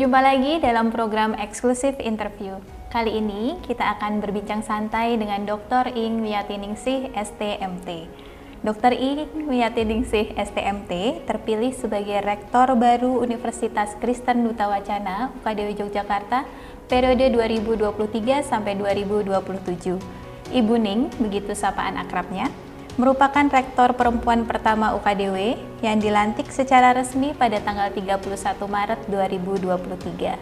Berjumpa lagi dalam program eksklusif interview. Kali ini kita akan berbincang santai dengan Dr. Ing Wiyatiningsih, STMT. Dr. Ing Wiyatiningsih, STMT terpilih sebagai Rektor baru Universitas Kristen Duta Wacana UKDW Yogyakarta periode 2023 sampai 2027. Ibu Ning, begitu sapaan akrabnya, merupakan rektor perempuan pertama UKDW yang dilantik secara resmi pada tanggal 31 Maret 2023.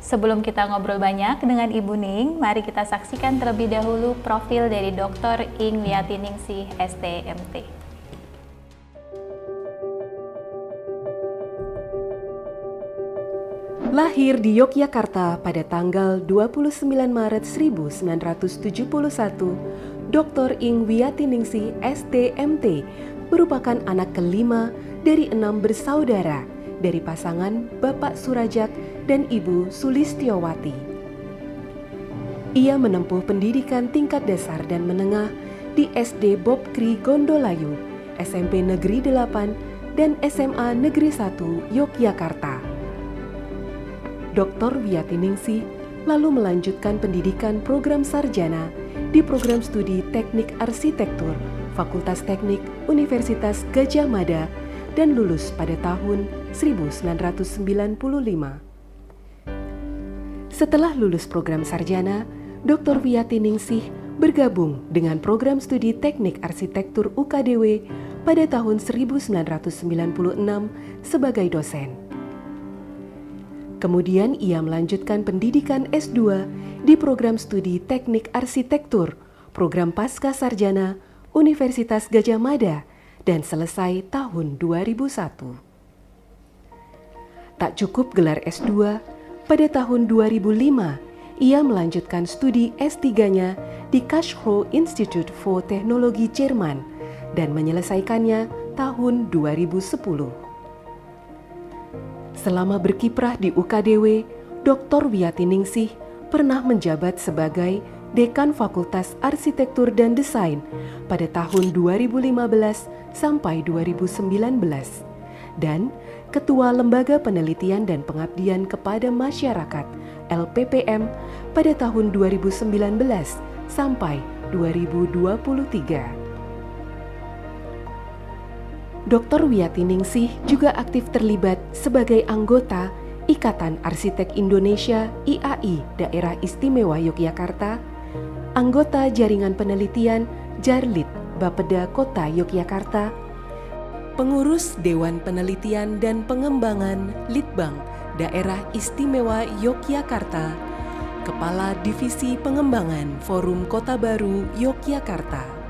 Sebelum kita ngobrol banyak dengan Ibu Ning, mari kita saksikan terlebih dahulu profil dari Dr. Ing Wiyatiningsih, STMT. Lahir di Yogyakarta pada tanggal 29 Maret 1971, Dr. Ing Wiyatiningsih, STMT merupakan anak kelima dari 6 bersaudara dari pasangan Bapak Surajat dan Ibu Sulistiowati. Ia menempuh pendidikan tingkat dasar dan menengah di SD Bob Kri Gondolayu, SMP Negeri 8, dan SMA Negeri 1 Yogyakarta. Dr. Wiyatiningsih lalu melanjutkan pendidikan program sarjana di program studi Teknik Arsitektur Fakultas Teknik Universitas Gadjah Mada dan lulus pada tahun 1995. Setelah lulus program sarjana, Dr. Wiyatiningsih bergabung dengan program studi Teknik Arsitektur UKDW pada tahun 1996 sebagai dosen. Kemudian ia melanjutkan pendidikan S2 di program studi Teknik Arsitektur, program Pasca Sarjana Universitas Gadjah Mada dan selesai tahun 2001. Tak cukup gelar S2, pada tahun 2005 ia melanjutkan studi S3-nya di Karlsruhe Institute for Technology Jerman dan menyelesaikannya tahun 2010. Selama berkiprah di UKDW, Dr. Wiyatiningsih pernah menjabat sebagai Dekan Fakultas Arsitektur dan Desain pada tahun 2015 sampai 2019 dan Ketua Lembaga Penelitian dan Pengabdian kepada Masyarakat LPPM pada tahun 2019 sampai 2023. Dr. Wiyatiningsih juga aktif terlibat sebagai anggota Ikatan Arsitek Indonesia IAI Daerah Istimewa Yogyakarta, anggota Jaringan Penelitian Jarlit Bapeda Kota Yogyakarta, pengurus Dewan Penelitian dan Pengembangan Litbang Daerah Istimewa Yogyakarta, Kepala Divisi Pengembangan Forum Kota Baru Yogyakarta.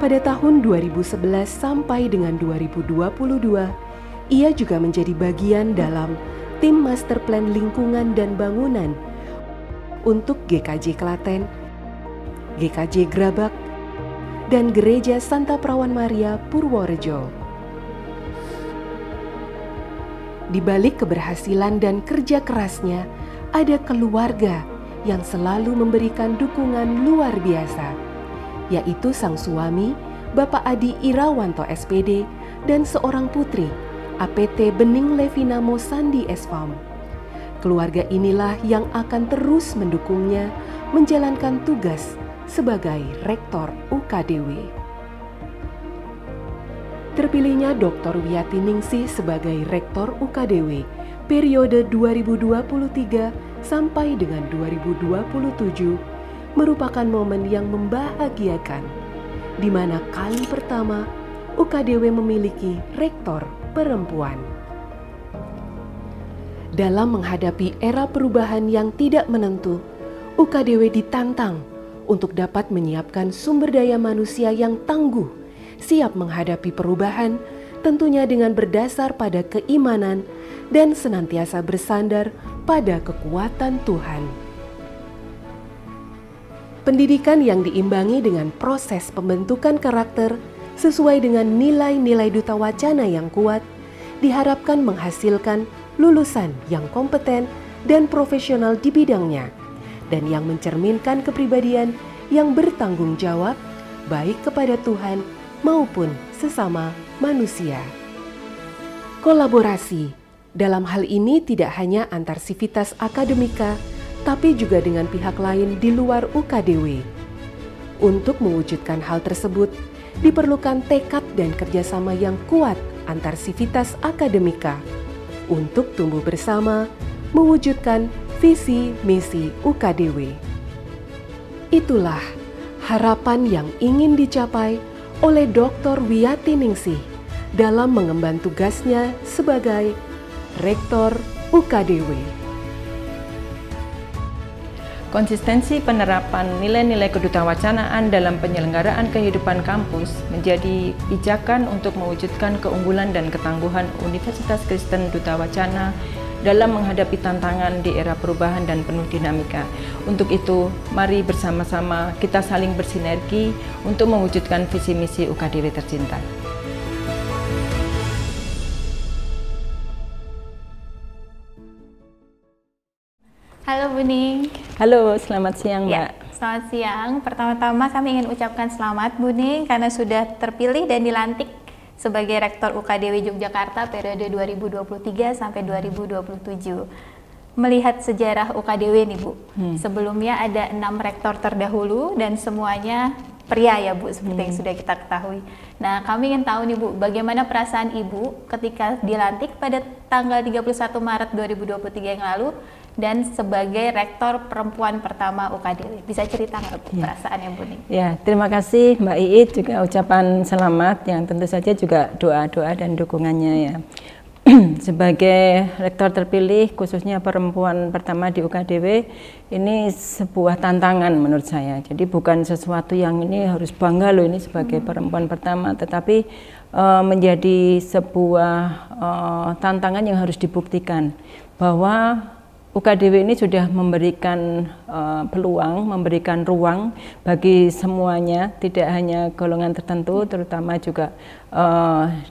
Pada tahun 2011 sampai dengan 2022, ia juga menjadi bagian dalam tim Master Plan Lingkungan dan Bangunan untuk GKJ Klaten, GKJ Grabak, dan Gereja Santa Perawan Maria Purworejo. Di balik keberhasilan dan kerja kerasnya, ada keluarga yang selalu memberikan dukungan luar biasa, yaitu sang suami, Bapak Adi Irawanto SPD, dan seorang putri, APT Bening Levina Mosandi Esfam. Keluarga inilah yang akan terus mendukungnya menjalankan tugas sebagai Rektor UKDW. Terpilihnya Dr. Wiyatiningsih sebagai Rektor UKDW periode 2023 sampai dengan 2027 merupakan momen yang membahagiakan, di mana kali pertama UKDW memiliki rektor perempuan. Dalam menghadapi era perubahan yang tidak menentu, UKDW ditantang untuk dapat menyiapkan sumber daya manusia yang tangguh, siap menghadapi perubahan, tentunya dengan berdasar pada keimanan dan senantiasa bersandar pada kekuatan Tuhan. Pendidikan yang diimbangi dengan proses pembentukan karakter sesuai dengan nilai-nilai Duta Wacana yang kuat, diharapkan menghasilkan lulusan yang kompeten dan profesional di bidangnya, dan yang mencerminkan kepribadian yang bertanggung jawab baik kepada Tuhan maupun sesama manusia. Kolaborasi dalam hal ini tidak hanya antar sivitas akademika, tapi juga dengan pihak lain di luar UKDW. Untuk mewujudkan hal tersebut, diperlukan tekad dan kerjasama yang kuat antar sivitas akademika untuk tumbuh bersama mewujudkan visi misi UKDW. Itulah harapan yang ingin dicapai oleh Dr. Wiyatiningsih dalam mengemban tugasnya sebagai Rektor UKDW. Konsistensi penerapan nilai-nilai kedutawacanaan dalam penyelenggaraan kehidupan kampus menjadi pijakan untuk mewujudkan keunggulan dan ketangguhan Universitas Kristen Duta Wacana dalam menghadapi tantangan di era perubahan dan penuh dinamika. Untuk itu, mari bersama-sama kita saling bersinergi untuk mewujudkan visi misi UKDW tercinta. Halo Bu Ning. Halo, selamat siang Mbak. Ya, selamat siang. Pertama-tama kami ingin ucapkan selamat Bu Ning karena sudah terpilih dan dilantik sebagai Rektor UKDW Yogyakarta periode 2023 sampai 2027. Melihat sejarah UKDW nih Bu, sebelumnya ada 6 rektor terdahulu dan semuanya pria ya Bu, seperti yang sudah kita ketahui. Nah, kami ingin tahu nih Bu, bagaimana perasaan Ibu ketika dilantik pada tanggal 31 Maret 2023 yang lalu dan sebagai rektor perempuan pertama UKDW. Bisa cerita nggak Bu perasaannya Bu Ning? Ya, terima kasih Mbak Iit, juga ucapan selamat yang tentu saja juga doa-doa dan dukungannya ya. Sebagai rektor terpilih khususnya perempuan pertama di UKDW, ini sebuah tantangan menurut saya. Jadi bukan sesuatu yang ini harus bangga loh ini sebagai perempuan pertama, tetapi menjadi sebuah tantangan yang harus dibuktikan bahwa UKDW ini sudah memberikan peluang, memberikan ruang bagi semuanya, tidak hanya golongan tertentu, terutama juga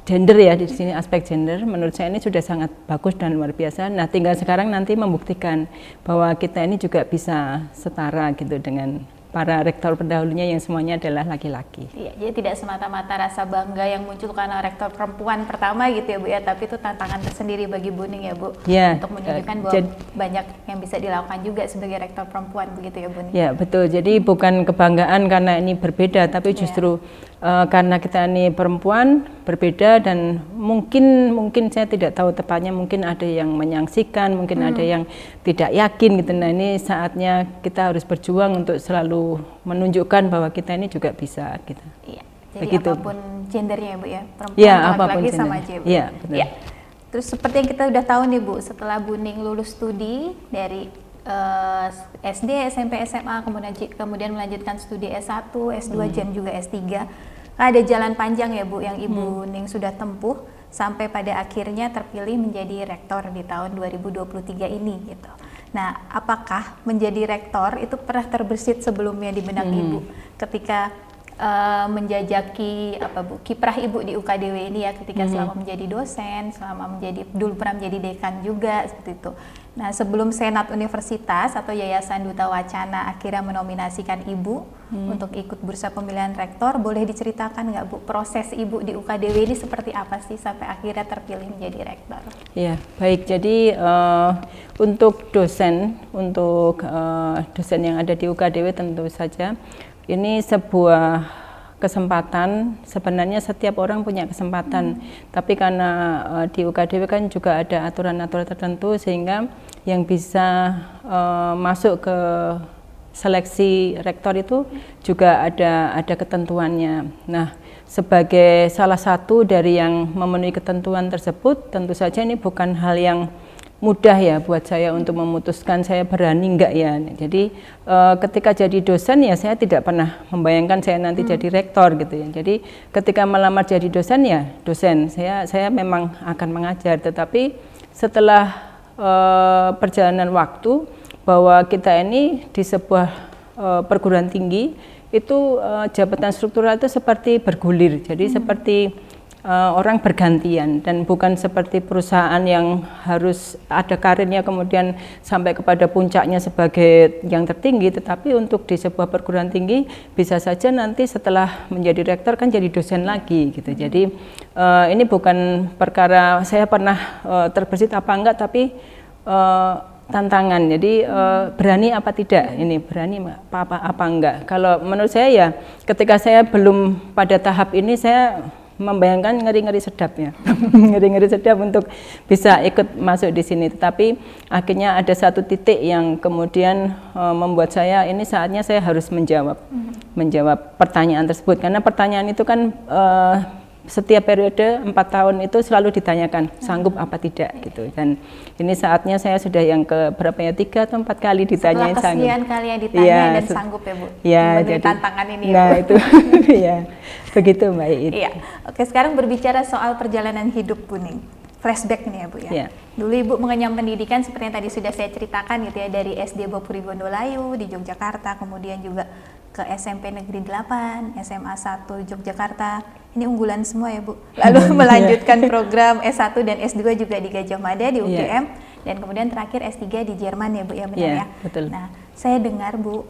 gender ya, di sini aspek gender. Menurut saya ini sudah sangat bagus dan luar biasa. Nah, tinggal sekarang nanti membuktikan bahwa kita ini juga bisa setara gitu dengan para rektor pendahulunya yang semuanya adalah laki-laki. Iya, jadi tidak semata-mata rasa bangga yang muncul karena rektor perempuan pertama gitu ya Bu ya, tapi itu tantangan tersendiri bagi Bu Ning ya Bu, ya, untuk menunjukkan bahwa banyak yang bisa dilakukan juga sebagai rektor perempuan begitu ya Bu Ning. Ya betul, jadi bukan kebanggaan karena ini berbeda, tapi justru karena kita ini perempuan berbeda dan mungkin saya tidak tahu tepatnya, mungkin ada yang menyangsikan, mungkin ada yang tidak yakin gitu. Nah, ini saatnya kita harus berjuang untuk selalu menunjukkan bahwa kita ini juga bisa gitu. Iya. Jadi begitu. Apapun gendernya Bu ya, perempuan ya, atau laki-laki sama aja Bu. Iya, betul. Ya. Terus seperti yang kita udah tahu nih Bu, setelah Bu Ning lulus studi dari SD, SMP, SMA, kemudian melanjutkan studi S1, S2, dan juga S3. Ada jalan panjang ya Bu yang Ibu Ning sudah tempuh sampai pada akhirnya terpilih menjadi rektor di tahun 2023 ini gitu. Nah, apakah menjadi rektor itu pernah terbersit sebelumnya di benak Ibu ketika menjajaki kiprah Ibu di UKDW ini ya, ketika selama menjadi dosen, dulu pernah menjadi dekan juga seperti itu. Nah, sebelum Senat Universitas atau Yayasan Duta Wacana akhirnya menominasikan Ibu untuk ikut bursa pemilihan rektor, boleh diceritakan nggak Bu proses Ibu di UKDW ini seperti apa sih sampai akhirnya terpilih menjadi rektor? Ya, baik. Jadi untuk dosen yang ada di UKDW tentu saja ini sebuah kesempatan. Sebenarnya setiap orang punya kesempatan, tapi karena di UKDW kan juga ada aturan-aturan tertentu sehingga yang bisa masuk ke seleksi rektor itu juga ada ketentuannya. Nah, sebagai salah satu dari yang memenuhi ketentuan tersebut, tentu saja ini bukan hal yang mudah ya buat saya untuk memutuskan saya berani enggak ya. Jadi ketika jadi dosen ya saya tidak pernah membayangkan saya nanti jadi rektor gitu ya. Jadi ketika melamar jadi dosen ya dosen, saya memang akan mengajar, tetapi setelah perjalanan waktu bahwa kita ini di sebuah perguruan tinggi itu jabatan struktural itu seperti bergulir. Jadi seperti orang bergantian dan bukan seperti perusahaan yang harus ada karirnya kemudian sampai kepada puncaknya sebagai yang tertinggi, tetapi untuk di sebuah perguruan tinggi bisa saja nanti setelah menjadi rektor kan jadi dosen lagi gitu. Jadi ini bukan perkara saya pernah terbersit apa enggak, tapi tantangan. Jadi berani apa tidak, ini berani apa enggak. Kalau menurut saya ya ketika saya belum pada tahap ini, saya membayangkan ngeri-ngeri sedap ya, ngeri-ngeri sedap untuk bisa ikut masuk di sini. Tetapi akhirnya ada satu titik yang kemudian membuat saya ini saatnya saya harus menjawab pertanyaan tersebut, karena pertanyaan itu kan setiap periode 4 tahun itu selalu ditanyakan sanggup apa tidak gitu. Dan ini saatnya saya sudah yang ke berapa ya, 3 atau 4 kali ditanyain sanggup. Setelah kesekian kali yang ditanya ya, dan sanggup ya Bu, ya, jadi tantangan ini ya, nah Bu. itu ya begitu Mbak It. Iya. Oke, sekarang berbicara soal perjalanan hidup Bu nih, flashback nih ya Bu ya. Dulu Ibu mengenyam pendidikan seperti yang tadi sudah saya ceritakan gitu ya, dari SD Bapuri Gondolayu di Yogyakarta, kemudian juga ke SMP Negeri 8, SMA 1 Yogyakarta. Ini unggulan semua ya Bu. Lalu melanjutkan program S1 dan S2 juga di Gajah Mada di UGM, dan kemudian terakhir S3 di Jerman ya Bu ya, benar ya? Betul. Nah, saya dengar Bu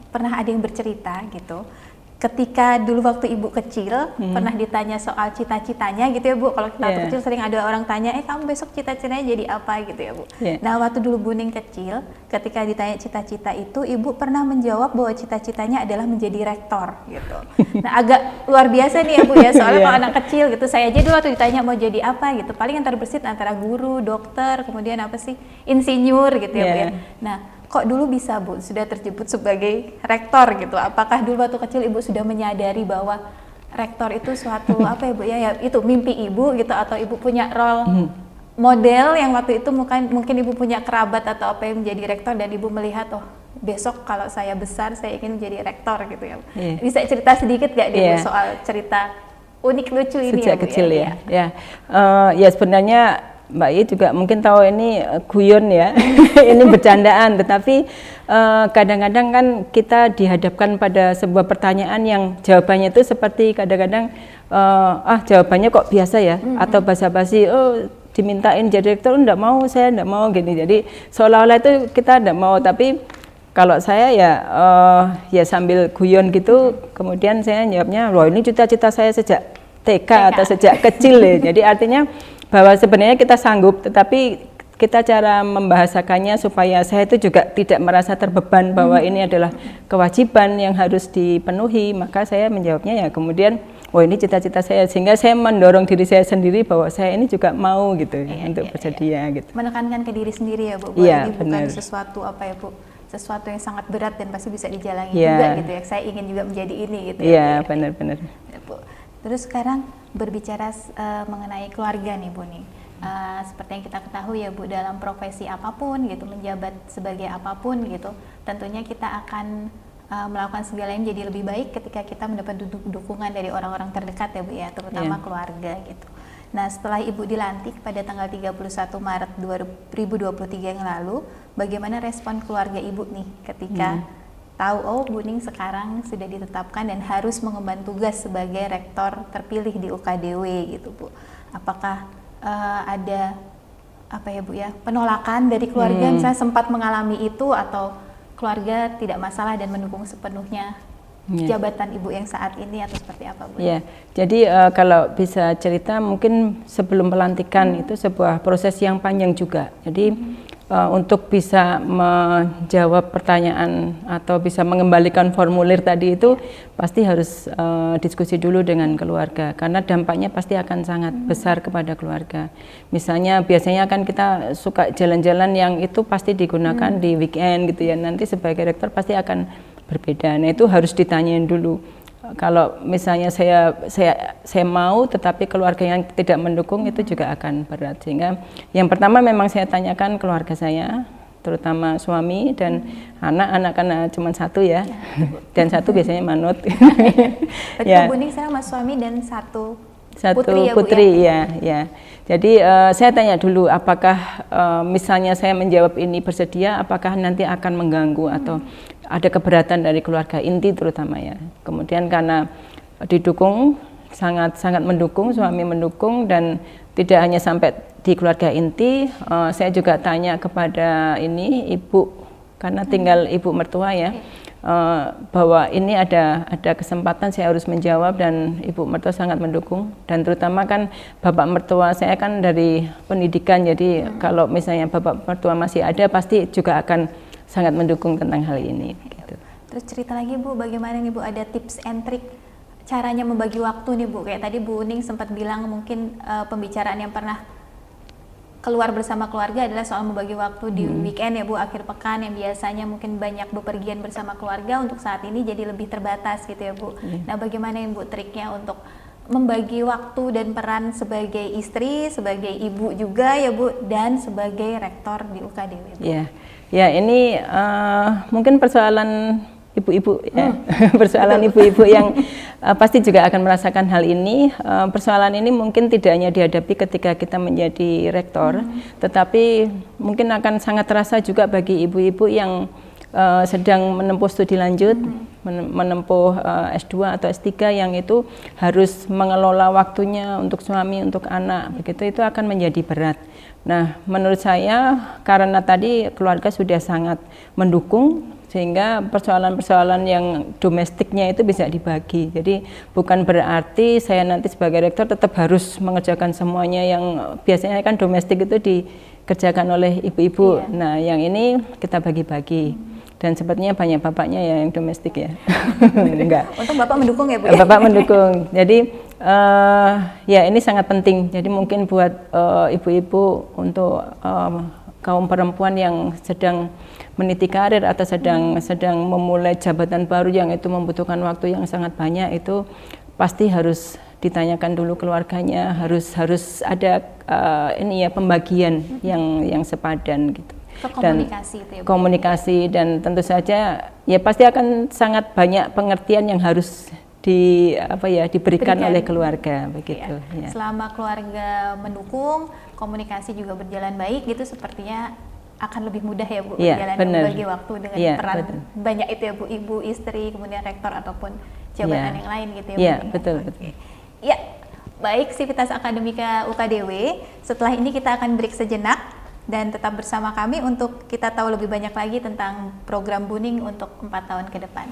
pernah ada yang bercerita gitu, ketika dulu waktu Ibu kecil pernah ditanya soal cita-citanya gitu ya Bu. Kalau kita waktu kecil sering ada orang tanya, kamu besok cita-citanya jadi apa gitu ya Bu. Nah, waktu dulu Bu Ning kecil, ketika ditanya cita-cita itu, Ibu pernah menjawab bahwa cita-citanya adalah menjadi rektor gitu. Nah, agak luar biasa nih ya Bu ya, soalnya kalau anak kecil gitu, saya aja dulu waktu ditanya mau jadi apa gitu, paling yang terbersit antara guru, dokter, kemudian apa sih, insinyur gitu ya Bu ya. Nah, kok dulu bisa Bu sudah terjemput sebagai rektor gitu? Apakah dulu waktu kecil Ibu sudah menyadari bahwa rektor itu suatu apa ya Bu ya, itu mimpi Ibu gitu, atau Ibu punya role model yang waktu itu mungkin Ibu punya kerabat atau apa yang menjadi rektor, dan Ibu melihat, oh besok kalau saya besar saya ingin menjadi rektor gitu ya. Bisa cerita sedikit gak Bu soal cerita unik lucu ini sejak ya Bu kecil ya? Ya sebenarnya Mbak I juga mungkin tahu ini guyon ya, ini bercandaan, tetapi kadang-kadang kan kita dihadapkan pada sebuah pertanyaan yang jawabannya itu seperti kadang-kadang jawabannya kok biasa ya, atau basa-basi, dimintain jadi rektor, enggak mau, saya enggak mau gini. Jadi seolah-olah itu kita enggak mau, tapi kalau saya ya sambil guyon gitu, kemudian saya jawabnya, loh ini cita-cita saya sejak TK atau sejak kecil ya. Jadi artinya bahwa sebenarnya kita sanggup, tetapi kita cara membahasakannya supaya saya itu juga tidak merasa terbeban bahwa ini adalah kewajiban yang harus dipenuhi, maka saya menjawabnya ya kemudian, oh ini cita-cita saya, sehingga saya mendorong diri saya sendiri bahwa saya ini juga mau gitu untuk bersedia gitu. Menekankan ke diri sendiri ya Bu, Iya, ini bukan sesuatu apa ya Bu, sesuatu yang sangat berat dan pasti bisa dijalani juga gitu ya, saya ingin juga menjadi ini gitu ya. Iya, benar-benar. Terus sekarang berbicara mengenai keluarga nih Bu nih, seperti yang kita ketahui ya Bu, dalam profesi apapun gitu, menjabat sebagai apapun gitu, tentunya kita akan melakukan segala yang jadi lebih baik ketika kita mendapat dukungan dari orang-orang terdekat ya Bu ya, terutama keluarga gitu. Nah, setelah Ibu dilantik pada tanggal 31 Maret 2023 yang lalu, bagaimana respon keluarga Ibu nih ketika tahu, oh Bu Ning sekarang sudah ditetapkan dan harus mengemban tugas sebagai rektor terpilih di UKDW gitu Bu? Apakah ada apa ya Bu ya, penolakan dari keluarga, misalnya sempat mengalami itu, atau keluarga tidak masalah dan mendukung sepenuhnya jabatan Ibu yang saat ini, atau seperti apa Bu? Ya, jadi kalau bisa cerita, mungkin sebelum pelantikan itu sebuah proses yang panjang juga. Jadi untuk bisa menjawab pertanyaan atau bisa mengembalikan formulir tadi itu pasti harus diskusi dulu dengan keluarga, karena dampaknya pasti akan sangat besar kepada keluarga. Misalnya biasanya kan kita suka jalan-jalan yang itu pasti digunakan di weekend gitu ya, nanti sebagai rektor pasti akan berbeda. Nah itu harus ditanyain dulu. Kalau misalnya saya mau tetapi keluarga yang tidak mendukung, itu juga akan berat. Sehingga yang pertama memang saya tanyakan keluarga saya, terutama suami dan anak kan cuma satu ya, dan satu biasanya manut. Ya. Bu Ning sekarang Mas suami dan satu putri ya. Jadi saya tanya dulu apakah misalnya saya menjawab ini bersedia, apakah nanti akan mengganggu atau ada keberatan dari keluarga inti terutama ya. Kemudian karena didukung sangat mendukung, suami mendukung, dan tidak hanya sampai di keluarga inti, saya juga tanya kepada ini ibu, karena tinggal ibu mertua ya, bahwa ini ada kesempatan saya harus menjawab, dan ibu mertua sangat mendukung, dan terutama kan bapak mertua saya kan dari pendidikan, jadi kalau misalnya bapak mertua masih ada pasti juga akan sangat mendukung tentang hal ini. Gitu. Terus cerita lagi Bu, bagaimana nih Bu, ada tips and trick caranya membagi waktu nih Bu, kayak tadi Bu Ning sempat bilang mungkin pembicaraan yang pernah keluar bersama keluarga adalah soal membagi waktu di weekend ya Bu, akhir pekan yang biasanya mungkin banyak bepergian bersama keluarga, untuk saat ini jadi lebih terbatas gitu ya Bu. Nah bagaimana ya Bu triknya untuk membagi waktu dan peran sebagai istri, sebagai ibu juga ya Bu, dan sebagai rektor di UKDW Bu? Ya ini mungkin persoalan ibu-ibu ya, persoalan ibu-ibu yang pasti juga akan merasakan hal ini. Persoalan ini mungkin tidak hanya dihadapi ketika kita menjadi rektor, tetapi mungkin akan sangat terasa juga bagi ibu-ibu yang sedang menempuh studi lanjut, menempuh S2 atau S3 yang itu harus mengelola waktunya untuk suami, untuk anak, begitu itu akan menjadi berat. Nah, menurut saya karena tadi keluarga sudah sangat mendukung, sehingga persoalan-persoalan yang domestiknya itu bisa dibagi. Jadi bukan berarti saya nanti sebagai rektor tetap harus mengerjakan semuanya, yang biasanya kan domestik itu dikerjakan oleh ibu-ibu. Nah, yang ini kita bagi-bagi. Dan sepertinya banyak bapaknya ya yang domestik ya. Enggak. Untung Bapak mendukung ya Bu? Bapak mendukung. Jadi ya ini sangat penting. Jadi mungkin buat ibu-ibu untuk kaum perempuan yang sedang meniti karir atau sedang memulai jabatan baru yang itu membutuhkan waktu yang sangat banyak, itu pasti harus ditanyakan dulu keluarganya, harus ada ini ya pembagian yang sepadan gitu. Komunikasi itu ya Bu? Komunikasi, dan tentu saja ya pasti akan sangat banyak pengertian yang harus diberikan oleh keluarga begitu. Ya. Selama keluarga mendukung, komunikasi juga berjalan baik gitu, sepertinya akan lebih mudah ya Bu berjalan membagi waktu dengan peran banyak itu ya Bu, ibu, istri, kemudian rektor ataupun jabatan yang lain gitu ya Bu. Iya, betul. Ya, baik Sivitas Akademika UKDW, setelah ini kita akan break sejenak dan tetap bersama kami untuk kita tahu lebih banyak lagi tentang program Buning untuk 4 tahun ke depan.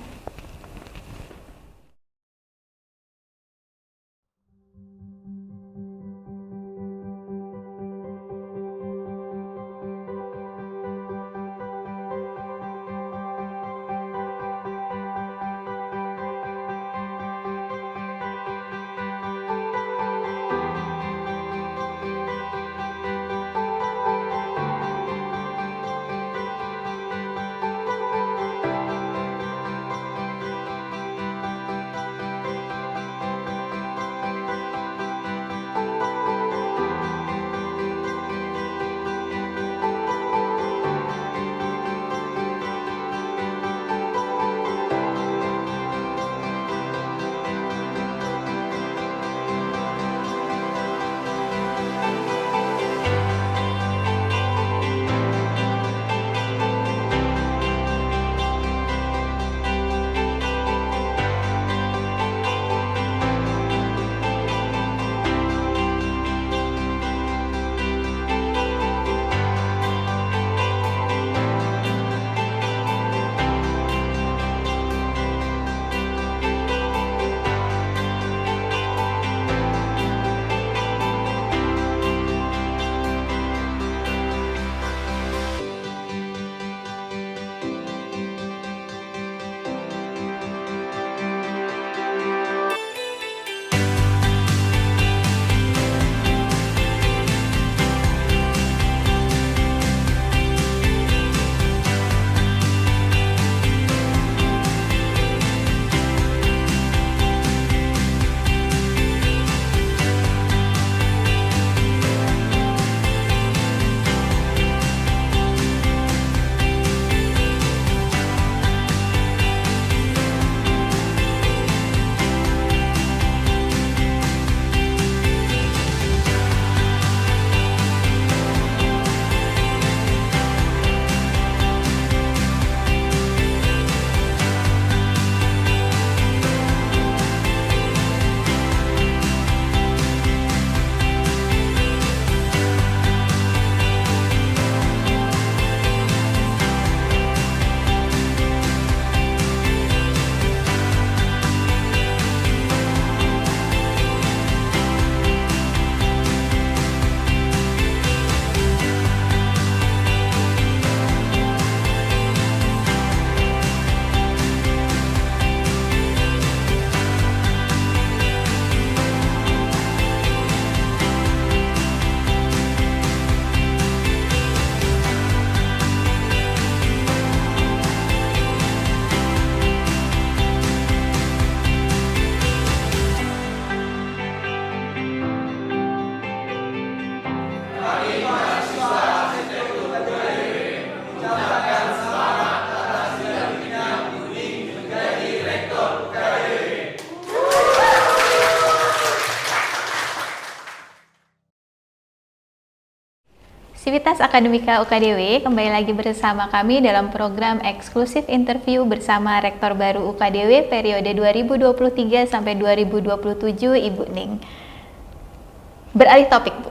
Sivitas Akademika UKDW kembali lagi bersama kami dalam program eksklusif interview bersama Rektor baru UKDW periode 2023 sampai 2027, Ibu Ning. Beralih topik, Bu.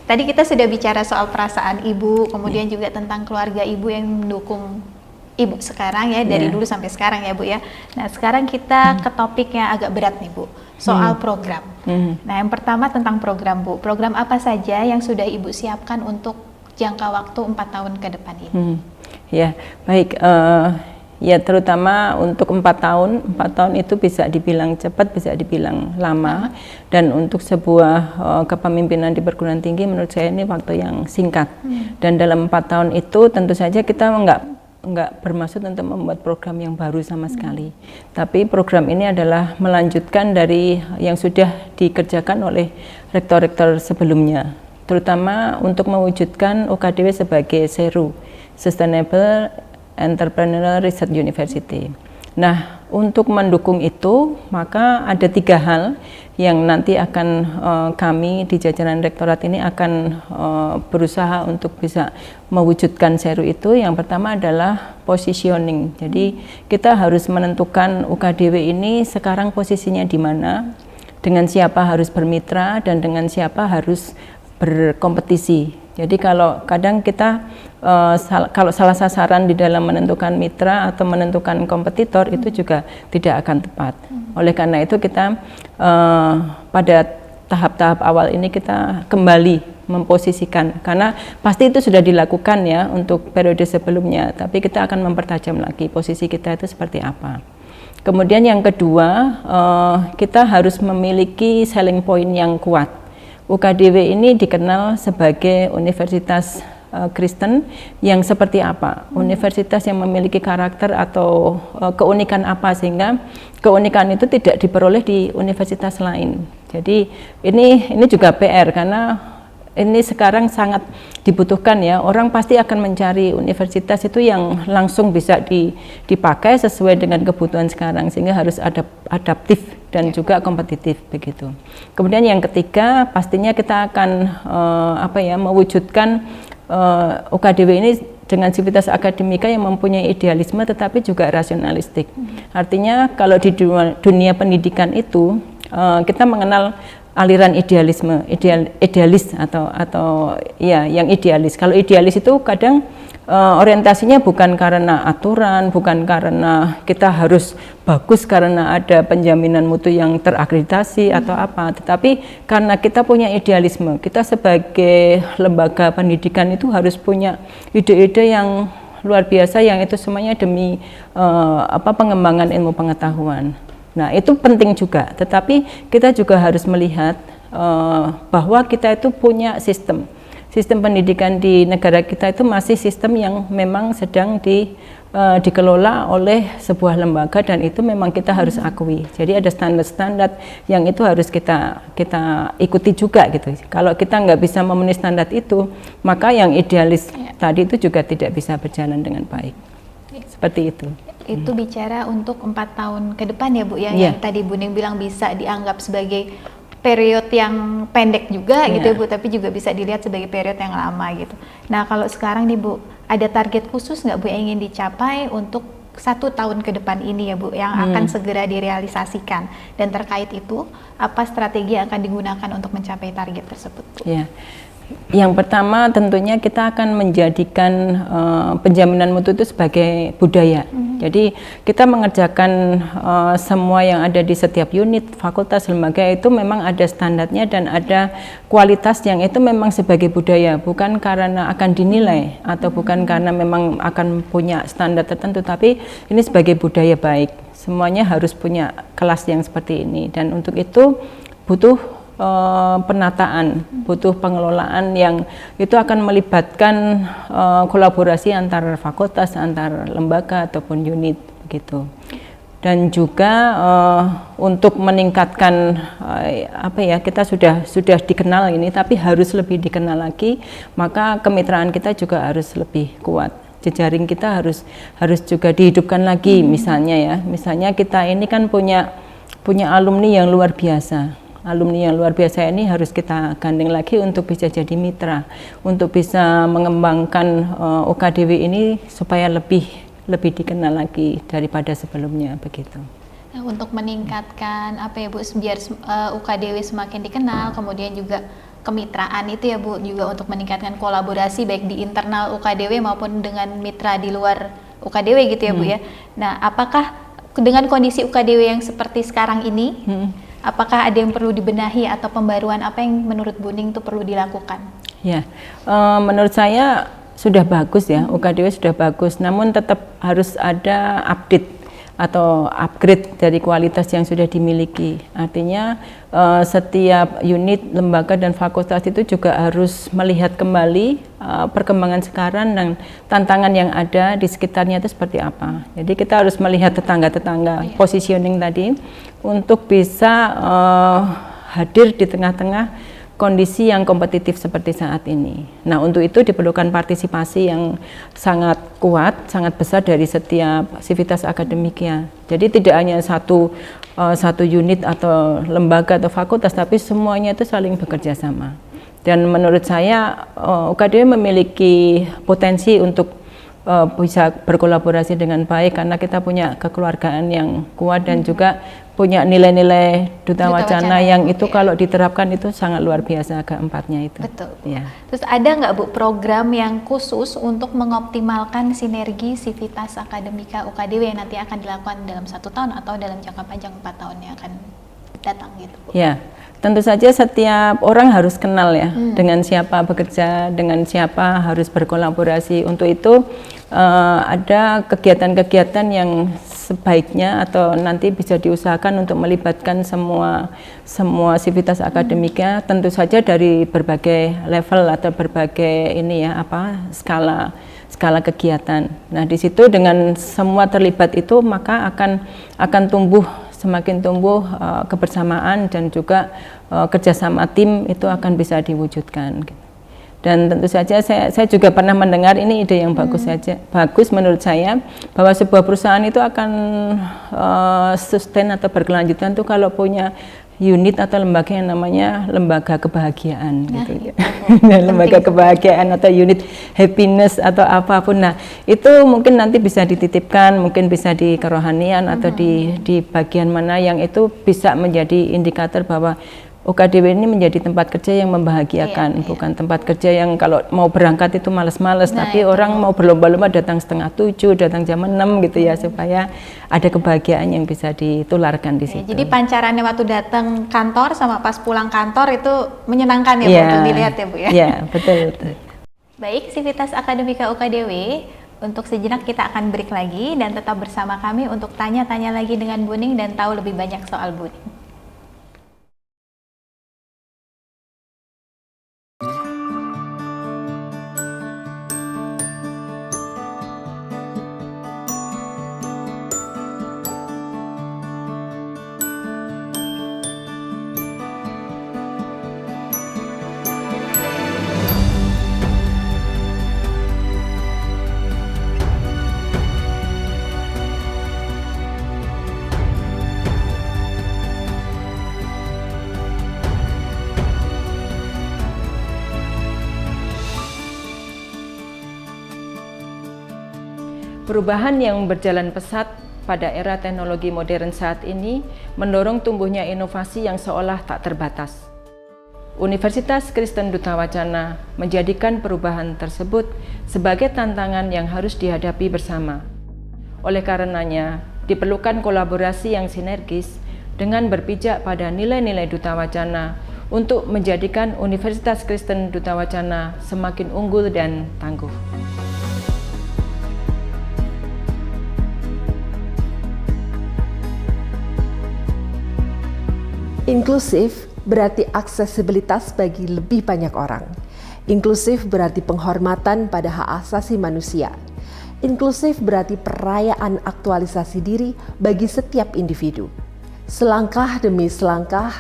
Tadi kita sudah bicara soal perasaan Ibu, kemudian juga tentang keluarga Ibu yang mendukung Ibu sekarang ya, dari dulu sampai sekarang ya, Bu ya. Nah, sekarang kita ke topik yang agak berat nih, Bu. Soal program. Nah, yang pertama tentang program, Bu. Program apa saja yang sudah Ibu siapkan untuk jangka waktu 4 tahun ke depan ini? Ya, baik. Ya, terutama untuk 4 tahun. 4 tahun itu bisa dibilang cepat, bisa dibilang lama. Dan untuk sebuah kepemimpinan di perguruan tinggi, menurut saya ini waktu yang singkat. Dan dalam 4 tahun itu tentu saja kita nggak bermaksud untuk membuat program yang baru sama sekali. Tapi program ini adalah melanjutkan dari yang sudah dikerjakan oleh rektor-rektor sebelumnya, terutama untuk mewujudkan UKDW sebagai SERU, Sustainable Entrepreneurial Research University. Nah, untuk mendukung itu, maka ada 3 hal yang nanti akan kami di jajaran rektorat ini akan berusaha untuk bisa mewujudkan SERU itu. Yang pertama adalah positioning. Jadi kita harus menentukan UKDW ini sekarang posisinya di mana, dengan siapa harus bermitra, dan dengan siapa harus berkompetisi. Jadi kalau kadang kita kalau salah sasaran di dalam menentukan mitra atau menentukan kompetitor itu juga tidak akan tepat. Oleh karena itu kita pada tahap-tahap awal ini kita kembali memposisikan, karena pasti itu sudah dilakukan ya untuk periode sebelumnya, tapi kita akan mempertajam lagi posisi kita itu seperti apa. Kemudian yang kedua, kita harus memiliki selling point yang kuat. UKDW ini dikenal sebagai universitas Kristen yang seperti apa? Universitas yang memiliki karakter atau keunikan apa, sehingga keunikan itu tidak diperoleh di universitas lain. Jadi ini juga PR, karena ini sekarang sangat dibutuhkan ya. Orang pasti akan mencari universitas itu yang langsung bisa dipakai sesuai dengan kebutuhan sekarang, sehingga harus adaptif dan juga kompetitif begitu. Kemudian yang ketiga, pastinya kita akan mewujudkan UKDW ini dengan Sivitas Akademika yang mempunyai idealisme tetapi juga rasionalistik. Artinya kalau di dunia pendidikan itu kita mengenal aliran idealisme, idealis atau ya yang idealis. Kalau idealis itu kadang orientasinya bukan karena aturan, bukan karena kita harus bagus karena ada penjaminan mutu yang terakreditasi atau apa, tetapi karena kita punya idealisme. Kita sebagai lembaga pendidikan itu harus punya ide-ide yang luar biasa, yang itu semuanya demi pengembangan ilmu pengetahuan. Nah, itu penting juga, tetapi kita juga harus melihat bahwa kita itu punya sistem pendidikan di negara kita itu masih sistem yang memang sedang dikelola oleh sebuah lembaga, dan itu memang kita harus akui. Jadi ada standar-standar yang itu harus kita ikuti juga gitu. Kalau kita nggak bisa memenuhi standar itu, maka yang idealis tadi itu juga tidak bisa berjalan dengan baik. Seperti itu. Itu bicara untuk 4 tahun ke depan ya, Bu ya, yang tadi Bu Ning bilang bisa dianggap sebagai periode yang pendek juga gitu ya, Bu, tapi juga bisa dilihat sebagai periode yang lama gitu. Nah, kalau sekarang nih, Bu, ada target khusus nggak, Bu, yang ingin dicapai untuk 1 tahun ke depan ini ya, Bu, yang akan segera direalisasikan? Dan terkait itu, apa strategi yang akan digunakan untuk mencapai target tersebut, Bu? Ya. Yang pertama tentunya kita akan menjadikan penjaminan mutu itu sebagai budaya. Jadi kita mengerjakan semua yang ada di setiap unit, fakultas, lembaga itu memang ada standarnya dan ada kualitas yang itu memang sebagai budaya, bukan karena akan dinilai atau bukan karena memang akan punya standar tertentu, tapi ini sebagai budaya baik. Semuanya harus punya kelas yang seperti ini, dan untuk itu butuh penataan, butuh pengelolaan yang itu akan melibatkan kolaborasi antar fakultas, antar lembaga ataupun unit begitu. Dan juga untuk meningkatkan kita sudah dikenal ini, tapi harus lebih dikenal lagi, maka kemitraan kita juga harus lebih kuat. Jejaring kita harus juga dihidupkan lagi, misalnya kita ini kan punya alumni yang luar biasa. alumni yang luar biasa ini harus kita gandeng lagi untuk bisa jadi mitra, untuk bisa mengembangkan UKDW ini supaya lebih dikenal lagi daripada sebelumnya begitu. Nah, untuk meningkatkan apa ya Bu, biar UKDW semakin dikenal, kemudian juga kemitraan itu ya Bu, juga untuk meningkatkan kolaborasi baik di internal UKDW maupun dengan mitra di luar UKDW gitu ya Bu ya. Nah, apakah dengan kondisi UKDW yang seperti sekarang ini, apakah ada yang perlu dibenahi atau pembaruan apa yang menurut Bu Ning itu perlu dilakukan? Ya, menurut saya sudah bagus ya, UKDW sudah bagus, namun tetap harus ada update atau upgrade dari kualitas yang sudah dimiliki. Artinya setiap unit, lembaga dan fakultas itu juga harus melihat kembali perkembangan sekarang dan tantangan yang ada di sekitarnya itu seperti apa. Jadi kita harus melihat tetangga-tetangga, positioning tadi untuk bisa hadir di tengah-tengah kondisi yang kompetitif seperti saat ini. Nah, untuk itu diperlukan partisipasi yang sangat kuat, sangat besar dari setiap sivitas akademiknya. Jadi tidak hanya satu unit atau lembaga atau fakultas, tapi semuanya itu saling bekerja sama. Dan menurut saya UKDW memiliki potensi untuk bisa berkolaborasi dengan baik karena kita punya kekeluargaan yang kuat dan juga punya nilai-nilai Duta Wacana yang itu kalau diterapkan itu sangat luar biasa keempatnya itu. Betul. Ya. Terus ada nggak Bu program yang khusus untuk mengoptimalkan sinergi sivitas akademika UKDW yang nanti akan dilakukan dalam 1 tahun atau dalam jangka panjang 4 tahun yang akan datang gitu Bu? Ya, tentu saja setiap orang harus kenal ya dengan siapa bekerja, dengan siapa harus berkolaborasi. Untuk itu ada kegiatan-kegiatan yang sebaiknya atau nanti bisa diusahakan untuk melibatkan semua sivitas akademika, tentu saja dari berbagai level atau berbagai skala kegiatan. Nah, di situ dengan semua terlibat itu maka akan semakin tumbuh kebersamaan dan juga kerjasama tim itu akan bisa diwujudkan. Dan tentu saja saya juga pernah mendengar ini ide yang bagus menurut saya, bahwa sebuah perusahaan itu akan sustain atau berkelanjutan tuh kalau punya unit atau lembaga yang namanya lembaga kebahagiaan gitu. Lembaga kebahagiaan atau unit happiness atau apapun. Nah, itu mungkin nanti bisa dititipkan, mungkin bisa di kerohanian atau di bagian mana yang itu bisa menjadi indikator bahwa UKDW ini menjadi tempat kerja yang membahagiakan, bukan tempat kerja yang kalau mau berangkat itu malas-malas, tapi orang mau berlomba-lomba datang 6:30, datang jam 6 gitu ya, supaya ada kebahagiaan yang bisa ditularkan di situ. Jadi pancarannya waktu datang kantor sama pas pulang kantor itu menyenangkan ya Bu, untuk dilihat ya Bu ya? Iya, betul. Baik, Sivitas Akademika UKDW, untuk sejenak kita akan break lagi dan tetap bersama kami untuk tanya-tanya lagi dengan Bu Ning dan tahu lebih banyak soal Bu Ning. Perubahan yang berjalan pesat pada era teknologi modern saat ini mendorong tumbuhnya inovasi yang seolah tak terbatas. Universitas Kristen Duta Wacana menjadikan perubahan tersebut sebagai tantangan yang harus dihadapi bersama. Oleh karenanya, diperlukan kolaborasi yang sinergis dengan berpijak pada nilai-nilai Duta Wacana untuk menjadikan Universitas Kristen Duta Wacana semakin unggul dan tangguh. Inklusif berarti aksesibilitas bagi lebih banyak orang. Inklusif berarti penghormatan pada hak asasi manusia. Inklusif berarti perayaan aktualisasi diri bagi setiap individu. Selangkah demi selangkah,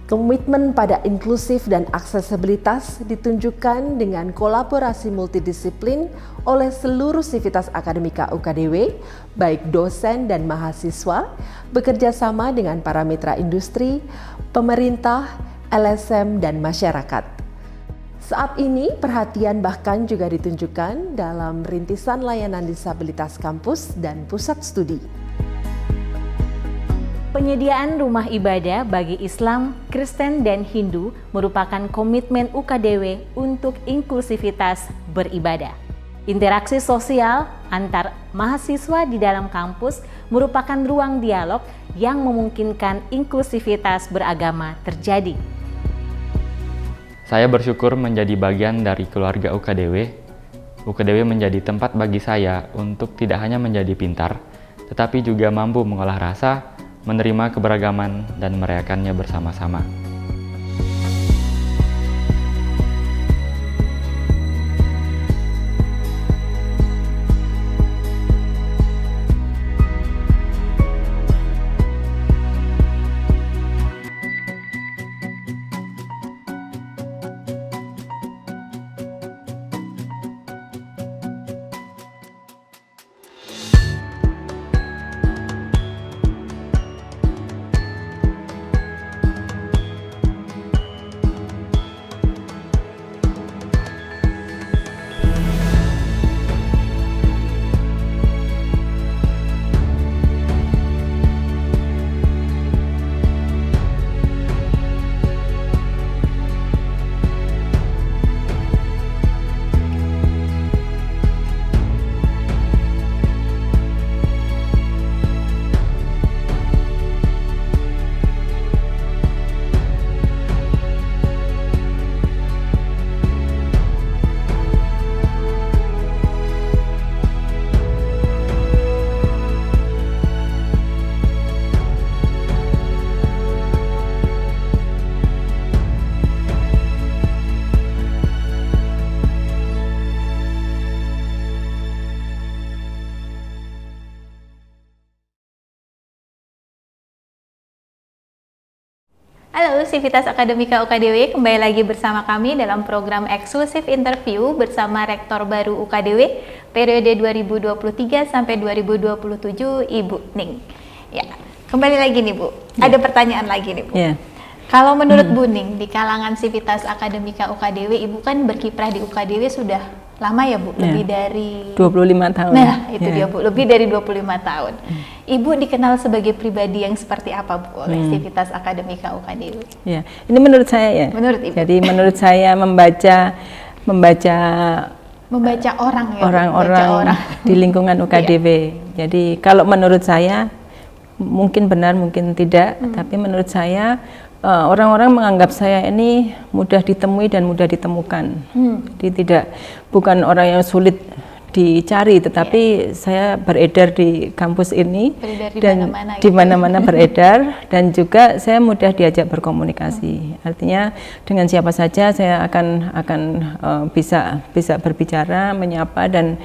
Komitmen pada inklusif dan aksesibilitas ditunjukkan dengan kolaborasi multidisiplin oleh seluruh sivitas akademika UKDW, baik dosen dan mahasiswa, bekerja sama dengan para mitra industri, pemerintah, LSM, dan masyarakat. Saat ini perhatian bahkan juga ditunjukkan dalam rintisan layanan disabilitas kampus dan pusat studi. Penyediaan rumah ibadah bagi Islam, Kristen, dan Hindu merupakan komitmen UKDW untuk inklusivitas beribadah. Interaksi sosial antar mahasiswa di dalam kampus merupakan ruang dialog yang memungkinkan inklusivitas beragama terjadi. Saya bersyukur menjadi bagian dari keluarga UKDW. UKDW menjadi tempat bagi saya untuk tidak hanya menjadi pintar, tetapi juga mampu mengolah rasa, menerima keberagaman, dan merayakannya bersama-sama. Halo Sivitas Akademika UKDW, kembali lagi bersama kami dalam program eksklusif interview bersama Rektor baru UKDW periode 2023 sampai 2027, Ibu Ning. Ya, kembali lagi nih Bu, ada pertanyaan lagi nih Bu. Kalau menurut Bu Ning, di kalangan Sivitas Akademika UKDW, Ibu kan berkiprah di UKDW sudah lama ya Bu, lebih dari 25 tahun. Nah, itu dia Bu, lebih dari 25 tahun. Ibu dikenal sebagai pribadi yang seperti apa Bu oleh Sivitas Akademika UKDW? Ya, ini menurut saya ya. Menurut Ibu. Jadi menurut saya membaca orang ya. Orang-orang di lingkungan UKDW. Jadi kalau menurut saya mungkin benar mungkin tidak, tapi menurut saya orang-orang menganggap saya ini mudah ditemui dan mudah ditemukan. Jadi bukan orang yang sulit dicari, tetapi saya beredar di kampus ini dan di mana-mana beredar, dan juga saya mudah diajak berkomunikasi. Artinya dengan siapa saja saya akan bisa berbicara, menyapa, dan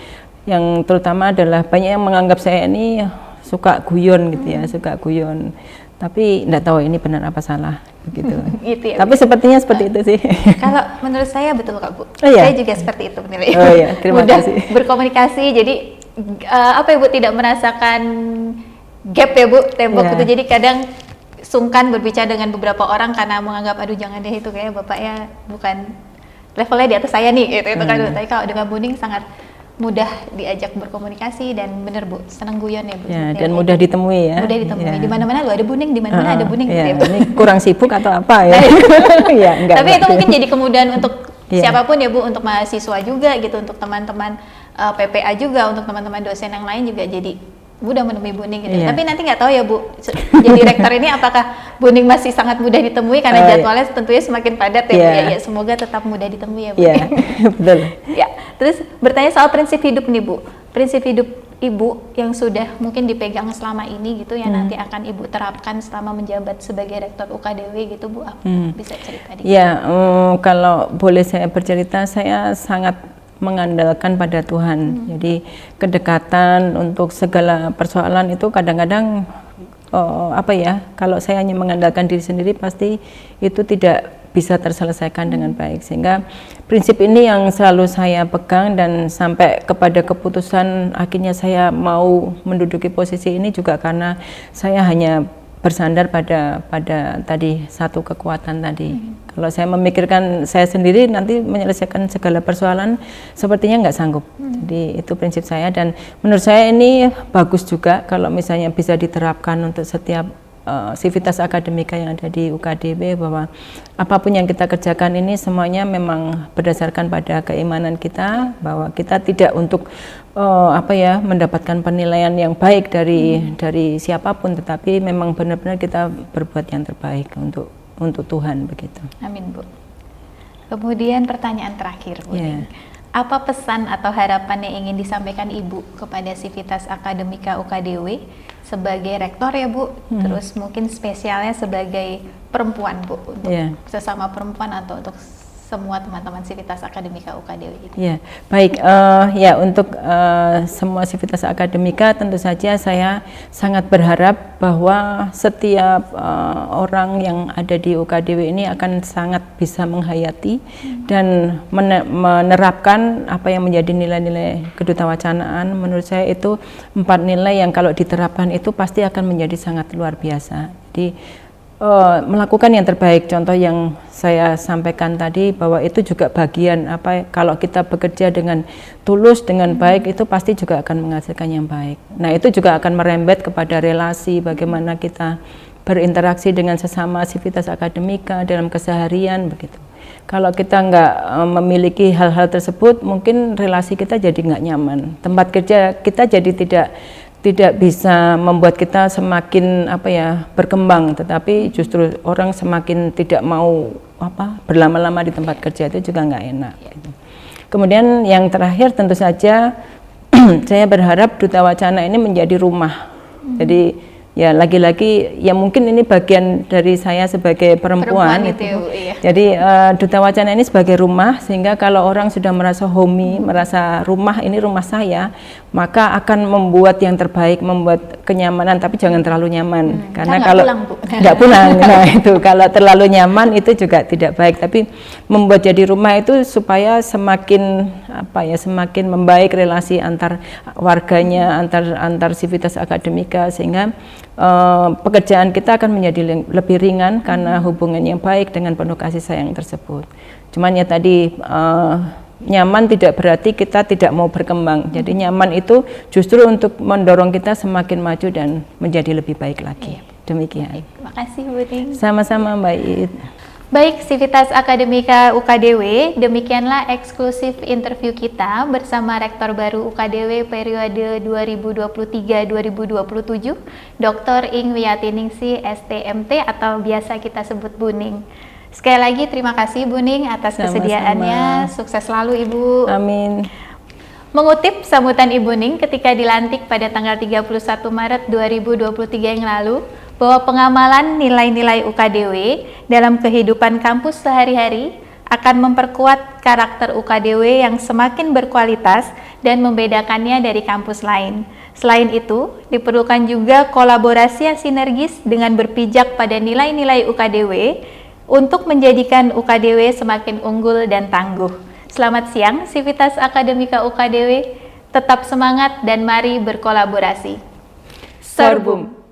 yang terutama adalah banyak yang menganggap saya ini suka guyon gitu ya, suka guyon. Tapi enggak tahu ini benar apa salah begitu. Gitu ya, tapi sepertinya seperti itu sih. Kalau menurut saya betul Kak Bu. Iya. Saya juga seperti itu menilai. Oh iya, terima mudah kasih. Berkomunikasi, jadi apa ya Bu, tidak merasakan gap ya Bu, tembok itu. Jadi kadang sungkan berbicara dengan beberapa orang karena menganggap aduh jangan deh itu kayak bapaknya bukan levelnya di atas saya nih gitu kan. Tapi kalau dengan Bu Ning sangat mudah diajak berkomunikasi, dan bener Bu, senang guyon ya Bu. Ya, dan mudah ditemui ya. Mudah ditemui. Ya. Di mana-mana lu ada Bu Ning, di mana-mana ada Bu Ning ya, gitu ya Bu. Ini kurang sibuk atau apa ya? Ya enggak. Tapi itu mungkin jadi kemudahan untuk siapapun ya Bu, untuk mahasiswa juga gitu, untuk teman-teman PPA juga, untuk teman-teman dosen yang lain juga jadi mudah menemui Bu Ning gitu. Tapi nanti nggak tahu ya Bu, jadi rektor ini apakah Bu Ning masih sangat mudah ditemui karena jadwalnya tentunya semakin padat ya Bu ya. Ya, semoga tetap mudah ditemui ya Bu. Iya, betul. Ya, terus bertanya soal prinsip hidup nih Bu. Prinsip hidup Ibu yang sudah mungkin dipegang selama ini gitu, yang nanti akan Ibu terapkan selama menjabat sebagai rektor UKDW gitu Bu, bisa cerita dikit? Ya, kalau boleh saya bercerita, saya sangat mengandalkan pada Tuhan. Jadi kedekatan untuk segala persoalan itu kadang-kadang kalau saya hanya mengandalkan diri sendiri pasti itu tidak bisa terselesaikan dengan baik. Sehingga prinsip ini yang selalu saya pegang dan sampai kepada keputusan akhirnya saya mau menduduki posisi ini juga karena saya hanya bersandar pada tadi satu kekuatan tadi. Kalau saya memikirkan saya sendiri nanti menyelesaikan segala persoalan sepertinya nggak sanggup. Jadi itu prinsip saya dan menurut saya ini bagus juga kalau misalnya bisa diterapkan untuk setiap sivitas akademika yang ada di UKDW, bahwa apapun yang kita kerjakan ini semuanya memang berdasarkan pada keimanan kita, bahwa kita tidak untuk mendapatkan penilaian yang baik dari siapapun, tetapi memang benar-benar kita berbuat yang terbaik untuk Tuhan begitu. Amin, Bu. Kemudian pertanyaan terakhir, Bu. Apa pesan atau harapan yang ingin disampaikan Ibu kepada Sivitas Akademika UKDW sebagai rektor ya Bu, terus mungkin spesialnya sebagai perempuan Bu, untuk sesama perempuan atau untuk semua teman-teman Sivitas Akademika UKDW ini? Baik, untuk semua Sivitas Akademika tentu saja saya sangat berharap bahwa setiap orang yang ada di UKDW ini akan sangat bisa menghayati dan menerapkan apa yang menjadi nilai-nilai kedutawacanaan. Menurut saya itu 4 nilai yang kalau diterapkan itu pasti akan menjadi sangat luar biasa. Jadi melakukan yang terbaik, contoh yang saya sampaikan tadi bahwa itu juga bagian kalau kita bekerja dengan tulus, dengan baik, itu pasti juga akan menghasilkan yang baik. Nah itu juga akan merembet kepada relasi, bagaimana kita berinteraksi dengan sesama Sivitas Akademika dalam keseharian begitu. Kalau kita nggak memiliki hal-hal tersebut, mungkin relasi kita jadi nggak nyaman, tempat kerja kita jadi tidak bisa membuat kita semakin berkembang, tetapi justru orang semakin tidak mau berlama-lama di tempat kerja, itu juga nggak enak. Kemudian yang terakhir tentu saja saya berharap Duta Wacana ini menjadi rumah. Jadi ya lagi-lagi ya mungkin ini bagian dari saya sebagai perempuan itu. Jadi Duta Wacana ini sebagai rumah, sehingga kalau orang sudah merasa homey, merasa rumah ini rumah saya, maka akan membuat yang terbaik, membuat kenyamanan, tapi jangan terlalu nyaman karena kalau tidak pulang, nah itu kalau terlalu nyaman itu juga tidak baik. Tapi membuat jadi rumah itu supaya semakin semakin membaik relasi antar warganya, antar Sivitas Akademika, sehingga pekerjaan kita akan menjadi lebih ringan karena hubungan yang baik dengan penuh kasih sayang tersebut. Cuman ya tadi nyaman tidak berarti kita tidak mau berkembang. Jadi nyaman itu justru untuk mendorong kita semakin maju dan menjadi lebih baik lagi. Demikian. Terima kasih Bu Ning. Sama-sama Mbak Iit. Baik, Sivitas Akademika UKDW, demikianlah eksklusif interview kita bersama Rektor baru UKDW periode 2023-2027, Dr. Ing Wiyatiningsih STMT atau biasa kita sebut Bu Ning. Sekali lagi terima kasih Bu Ning atas kesediaannya, sukses selalu Ibu. Amin. Mengutip sambutan Ibu Ning ketika dilantik pada tanggal 31 Maret 2023 yang lalu, bahwa pengamalan nilai-nilai UKDW dalam kehidupan kampus sehari-hari akan memperkuat karakter UKDW yang semakin berkualitas dan membedakannya dari kampus lain. Selain itu, diperlukan juga kolaborasi yang sinergis dengan berpijak pada nilai-nilai UKDW untuk menjadikan UKDW semakin unggul dan tangguh. Selamat siang, Sivitas Akademika UKDW. Tetap semangat dan mari berkolaborasi. Sorbum.